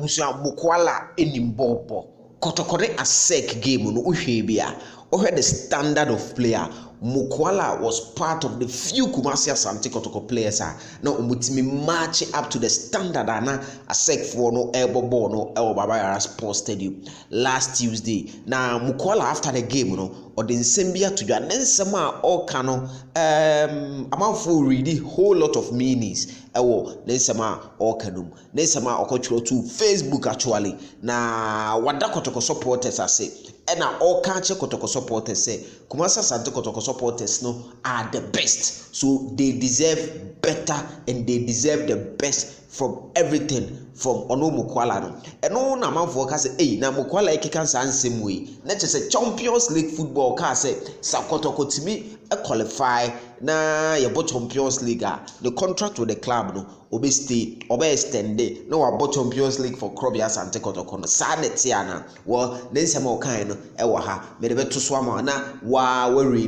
Abusia Mukwala enimbobo. Kotoko asek game no uhwe bia. The standard of player. Mukwala was part of the few Kumasi Asante Kotoko players now umutimi match up to the standard ana asek for no elbow ball no El Baba Sports Stadium last Tuesday. Now Mukwala after the game or the Nsembia to and then some all cano amount for really whole lot of meanings. Then some all canum. Then some okochro to Facebook actually. Now what that Kotoko supporters are say. And all culture Kotoko supporters say Kumasi Asante Kotoko supporters are the best, so they deserve better and they deserve the best from everything from Ono Mukwala no. And no na man for say hey na Mukwala ekikan san same way. Na say Champions League football ka say Kotoko timi qualify na yebo Champions League the contract with the club no obe stay obe extend no wa Champions League for Kumasi Asante Kotoko no sa net ya na wo nensem o kan no e wo ha me de beto so ama na wa we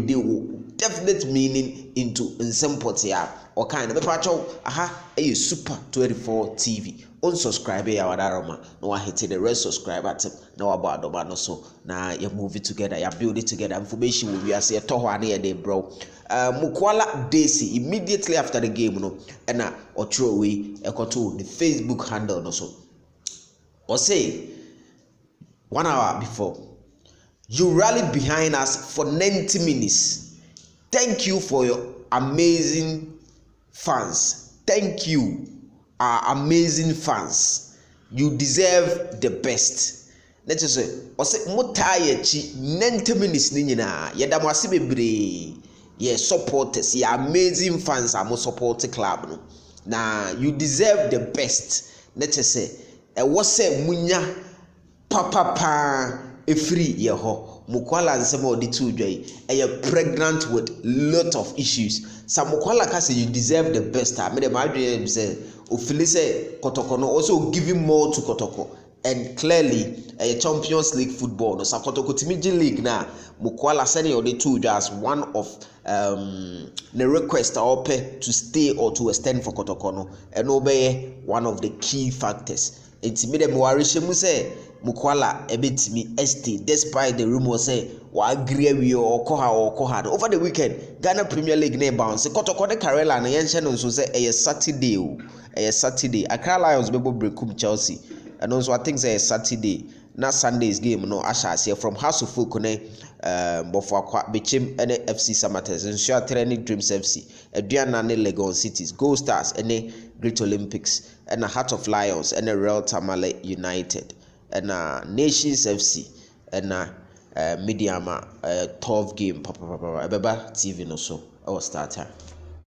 definite meaning into nsempot ya o kan no me pacho super 24 TV unsubscribe ya wadaroma no wa hit the red subscribe button na wa ba do no so na ya move it together ya build it together information will be as ya to ho ane ya dey bro. Mukwala Daisy immediately after the game and or throw away the Facebook handle no so or say 1 hour before you rallied behind us for 90 minutes. Thank you for your amazing fans. Thank you, our amazing fans. You deserve the best. Let's just say or say motaye chi 90 minutes ni nyina yeda mo ase bebre. Yes, supporters, your amazing fans are more supporting club. No? Now you deserve the best. Let's just say, what's say munya papa free yeho. Mukwala and some of the two joy. You're pregnant with lot of issues. Some Mukwala can say you deserve the best. I mean, my dream say, Ufilise Kotoko no also giving more to Kotoko. And clearly, a Champions League football, no Kotoko Timiji League now. Mukwala sending the two just one of the request or pay to stay or to extend for Kotoko and obey one of the key factors. Intimidate Muarishe Muse Mukwala a bit me ST despite the rumor say wa agree we or koha over the weekend Ghana Premier League name bounce Kotoko de Karela and Yanshan also say a Saturday Accra Lions bebo breakum Chelsea and also I think say a Saturday na Sunday's game no Asha here from House of Folk Bofwa Bichim and FC Samates and Share Training Dreams FC Adriana ne Legon Cities Gold Stars and Great Olympics and a Heart of Lions and a Real Tamale United and Nations FC and Mediama 12 game Papa TV no so our start time.